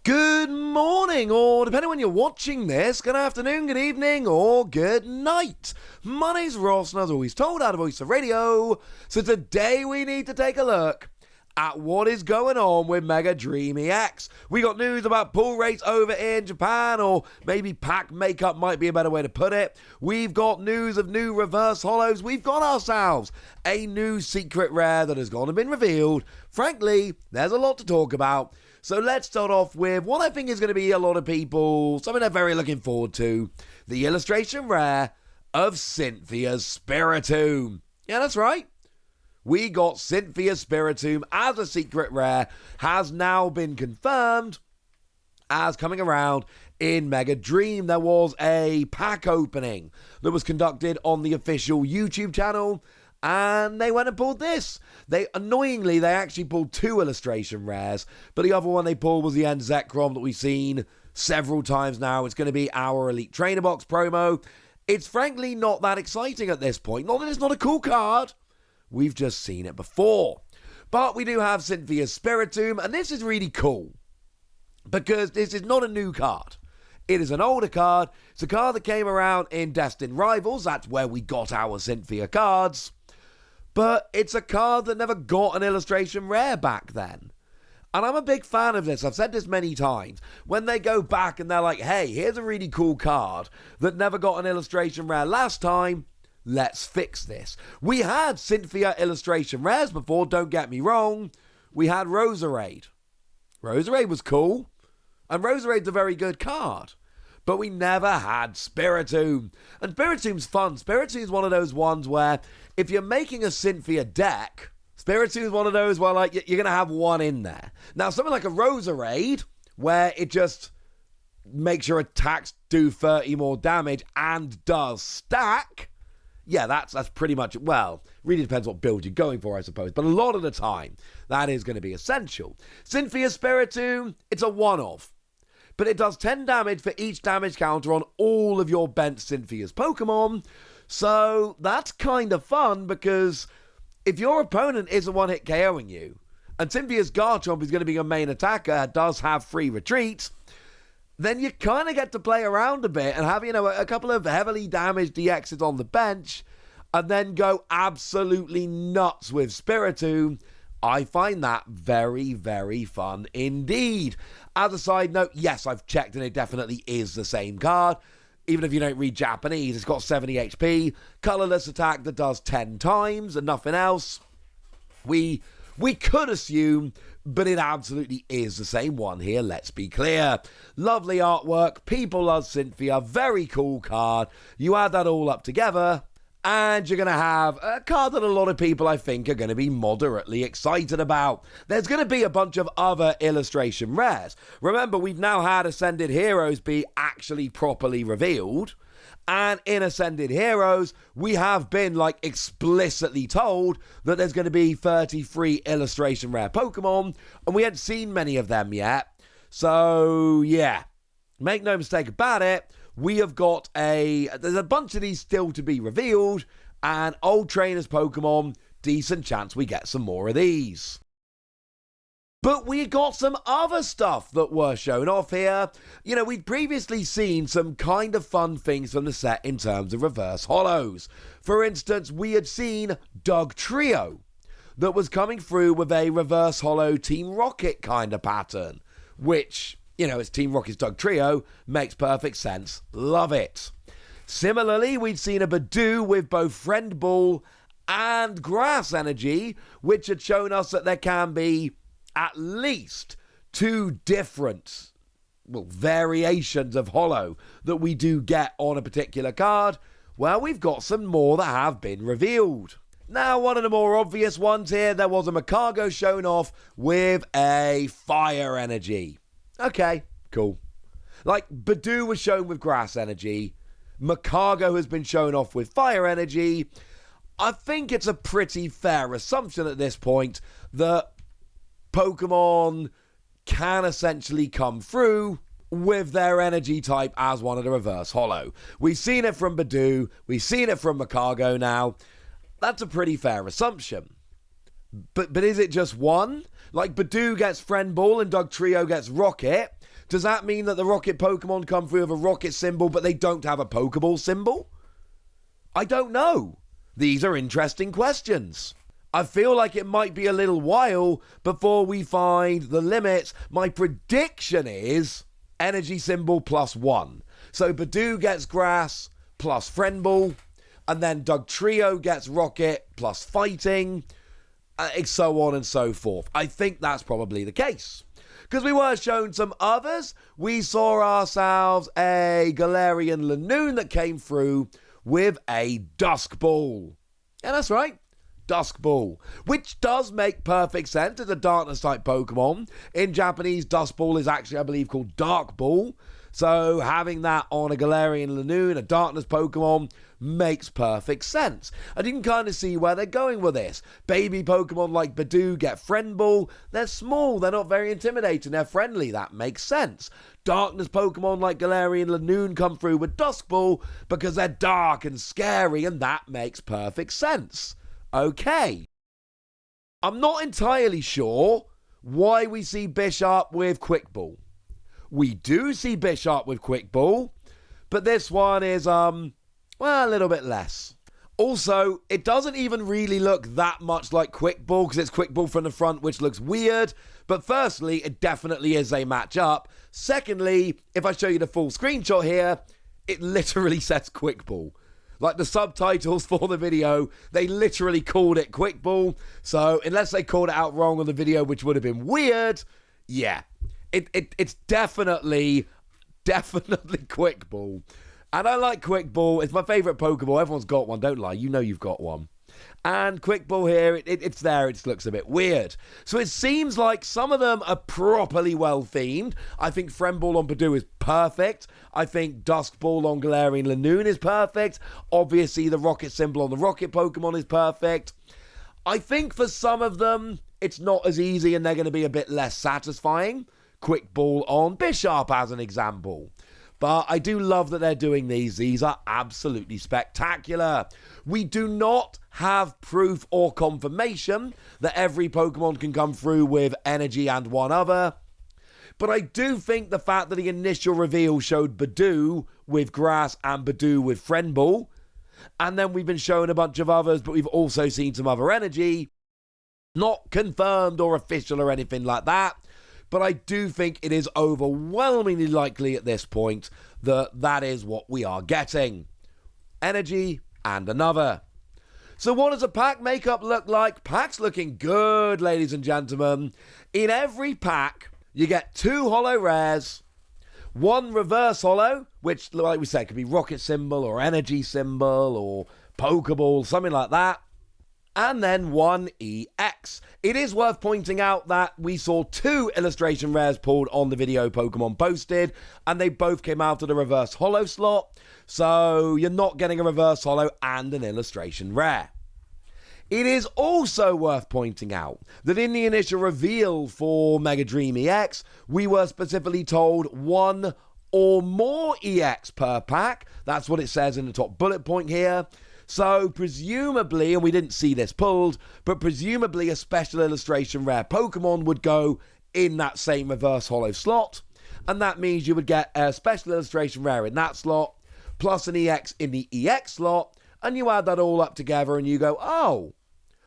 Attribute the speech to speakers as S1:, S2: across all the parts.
S1: Good morning, or depending on when you're watching this, good afternoon, good evening, or good night. My name's Ross, and as always told, out of Voice of Radio. So today we need to take a look at what is going on with Mega Dream EX. We got news about pull rates over in Japan, or maybe pack makeup might be a better way to put it. We've got news of new reverse holos. We've got ourselves a new secret rare that has gone and been revealed. Frankly, there's a lot to talk about. So let's start off with what I think is going to be a lot of people, something they're very looking forward to. The illustration rare of Cynthia's Spiritomb. Yeah, that's right. We got Cynthia's Spiritomb as a secret rare, has now been confirmed as coming around in Mega Dream. There was a pack opening that was conducted on the official YouTube channel, and they went and pulled this. Annoyingly, they actually pulled two illustration rares, but the other one they pulled was the Zekrom that we've seen several times now. It's going to be our Elite Trainer Box promo. It's frankly not that exciting at this point. Not that it's not a cool card. We've just seen it before. But we do have Cynthia's Spiritomb, and this is really cool because this is not a new card. It is an older card. It's a card that came around in Destined Rivals. That's where we got our Cynthia cards. But it's a card that never got an illustration rare back then. And I'm a big fan of this. I've said this many times. When they go back and they're like, hey, here's a really cool card that never got an illustration rare last time, let's fix this. We had Cynthia illustration rares before, don't get me wrong. We had Roserade. Roserade was cool. And Roserade's a very good card. But we never had Spiritomb. And Spiritomb's fun. Spiritomb's one of those ones where if you're making a Cynthia deck, Spiritomb's one of those where like you're going to have one in there. Now, something like a Roserade, where it just makes your attacks do 30 more damage and does stack, yeah, that's pretty much, well, really depends what build you're going for, I suppose. But a lot of the time, that is going to be essential. Cynthia Spiritomb, it's a one-off. But it does 10 damage for each damage counter on all of your bent Cynthia's Pokemon. So that's kind of fun because if your opponent isn't one-hit KOing you, and Cynthia's Garchomp is going to be your main attacker, does have free retreats, then you kind of get to play around a bit and have, a couple of heavily damaged DXs on the bench and then go absolutely nuts with Spiritomb. I find that very, very fun indeed. As a side note, yes, I've checked and it definitely is the same card. Even if you don't read Japanese, it's got 70 HP, colorless attack that does 10 times and nothing else. We could assume, but it absolutely is the same one here, let's be clear. Lovely artwork, people love Cynthia, very cool card. You add that all up together, and you're going to have a card that a lot of people, I think, are going to be moderately excited about. There's going to be a bunch of other illustration rares. Remember, we've now had Ascended Heroes be actually properly revealed. And in Ascended Heroes, we have been, explicitly told that there's going to be 33 illustration rare Pokemon. And we hadn't seen many of them yet. So, yeah. Make no mistake about it. We have got there's a bunch of these still to be revealed, and old trainers Pokemon, decent chance we get some more of these. But we got some other stuff that were shown off here. We'd previously seen some kind of fun things from the set in terms of reverse holos. For instance, we had seen Dugtrio that was coming through with a reverse holo Team Rocket kind of pattern, which, it's Team Rocket's Dugtrio, makes perfect sense. Love it. Similarly, we'd seen a Badoo with both Friend Ball and Grass Energy, which had shown us that there can be at least two different, variations of holo that we do get on a particular card. Well, we've got some more that have been revealed. Now, one of the more obvious ones here, there was a Macargo shown off with a Fire Energy. Okay, cool. Badoo was shown with Grass Energy. Macargo has been shown off with Fire Energy. I think it's a pretty fair assumption at this point that Pokemon can essentially come through with their energy type as one of the reverse holo. We've seen it from Badoo. We've seen it from Macargo now. That's a pretty fair assumption. But is it just one? Badoo gets Friend Ball and Dugtrio gets Rocket. Does that mean that the rocket Pokemon come through with a rocket symbol, but they don't have a Pokeball symbol? I don't know. These are interesting questions. I feel like it might be a little while before we find the limits. My prediction is energy symbol +1. So Badoo gets grass plus friend ball, and then Dugtrio gets rocket plus fighting, so on and so forth. I think that's probably the case. Because we were shown some others. We saw ourselves a Galarian Lanoon that came through with a Dusk Ball. Yeah, that's right. Dusk Ball, which does make perfect sense. It's a darkness type Pokemon. In Japanese, Dusk Ball is actually, I believe, called Dark Ball. So having that on a Galarian Lanoon, a darkness Pokemon, makes perfect sense. And you can kind of see where they're going with this. Baby Pokemon like Badoo get Friend Ball. They're small, they're not very intimidating, they're friendly. That makes sense. Darkness Pokemon like Galarian Lanoon come through with Dusk Ball because they're dark and scary, and that makes perfect sense. Okay. I'm not entirely sure why we see Bisharp with Quick Ball. We do see Bisharp with Quick Ball, but this one is, well, a little bit less. Also, it doesn't even really look that much like Quick Ball because it's Quick Ball from the front, which looks weird. But firstly, it definitely is a match-up. Secondly, if I show you the full screenshot here, it literally says Quick Ball. Like the subtitles for the video, they literally called it Quick Ball. So unless they called it out wrong on the video, which would have been weird, yeah. It's definitely Quick Ball. And I like Quick Ball. It's my favourite Pokeball. Everyone's got one, don't lie. You know you've got one. And Quick Ball here, it's there. It just looks a bit weird. So it seems like some of them are properly well-themed. I think Friend Ball on Badoo is perfect. I think Dusk Ball on Galarian Lanoon is perfect. Obviously, the rocket symbol on the rocket Pokemon is perfect. I think for some of them, it's not as easy and they're going to be a bit less satisfying. Quick Ball on Bisharp as an example. But I do love that they're doing these. These are absolutely spectacular. We do not have proof or confirmation that every Pokemon can come through with energy and one other. But I do think the fact that the initial reveal showed Badoo with grass and Badoo with Friend Ball, and then we've been shown a bunch of others, but we've also seen some other energy, not confirmed or official or anything like that. But I do think it is overwhelmingly likely at this point that that is what we are getting. Energy and another. So what does a pack makeup look like? Pack's looking good, ladies and gentlemen. In every pack, you get 2 holo rares, 1 reverse holo, which, like we said, could be rocket symbol or energy symbol or Pokeball, something like that. And then 1 EX. It is worth pointing out that we saw 2 illustration rares pulled on the video Pokemon posted, and they both came out of the reverse holo slot, so you're not getting a reverse holo and an illustration rare. It is also worth pointing out that in the initial reveal for Mega Dream EX, we were specifically told 1 or more EX per pack. That's what it says in the top bullet point here. So presumably, and we didn't see this pulled, but presumably a special illustration rare Pokemon would go in that same reverse holo slot. And that means you would get a special illustration rare in that slot, plus an EX in the EX slot, and you add that all up together and you go, oh,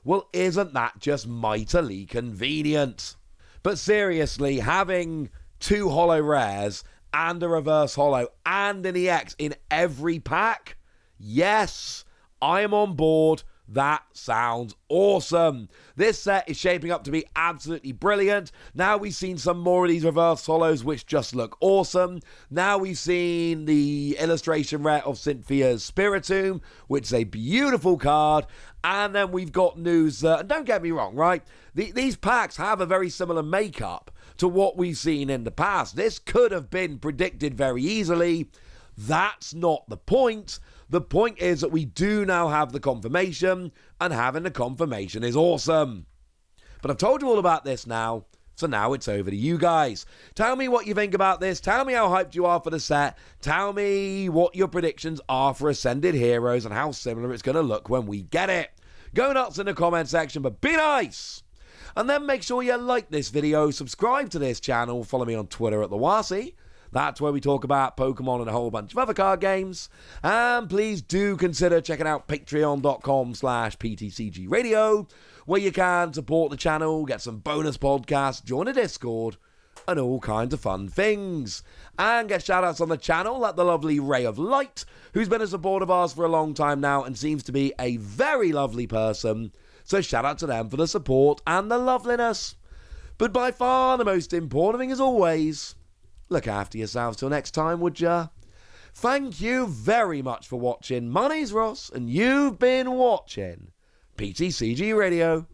S1: well, isn't that just mightily convenient? But seriously, having 2 holo rares and a reverse holo and an EX in every pack, yes, I am on board. That sounds awesome. This set is shaping up to be absolutely brilliant. Now we've seen some more of these reverse holos, which just look awesome. Now we've seen the illustration rare of Cynthia's Spiritomb, which is a beautiful card. And then we've got news, and don't get me wrong, right? These packs have a very similar makeup to what we've seen in the past. This could have been predicted very easily. That's not the point. The point is that we do now have the confirmation, and having the confirmation is awesome. But I've told you all about this now, so now it's over to you guys. Tell me what you think about this. Tell me how hyped you are for the set. Tell me what your predictions are for Ascended Heroes and how similar it's going to look when we get it. Go nuts in the comment section, but be nice. And then make sure you like this video, subscribe to this channel, follow me on Twitter at the Wasi. That's where we talk about Pokemon and a whole bunch of other card games. And please do consider checking out patreon.com/PTCG Radio, where you can support the channel, get some bonus podcasts, join a Discord, and all kinds of fun things. And get shout-outs on the channel like the lovely Ray of Light, who's been a supporter of ours for a long time now and seems to be a very lovely person. So shout out to them for the support and the loveliness. But by far the most important thing as always, look after yourselves till next time, would ya? Thank you very much for watching. My name's Ross, and you've been watching PTCG Radio.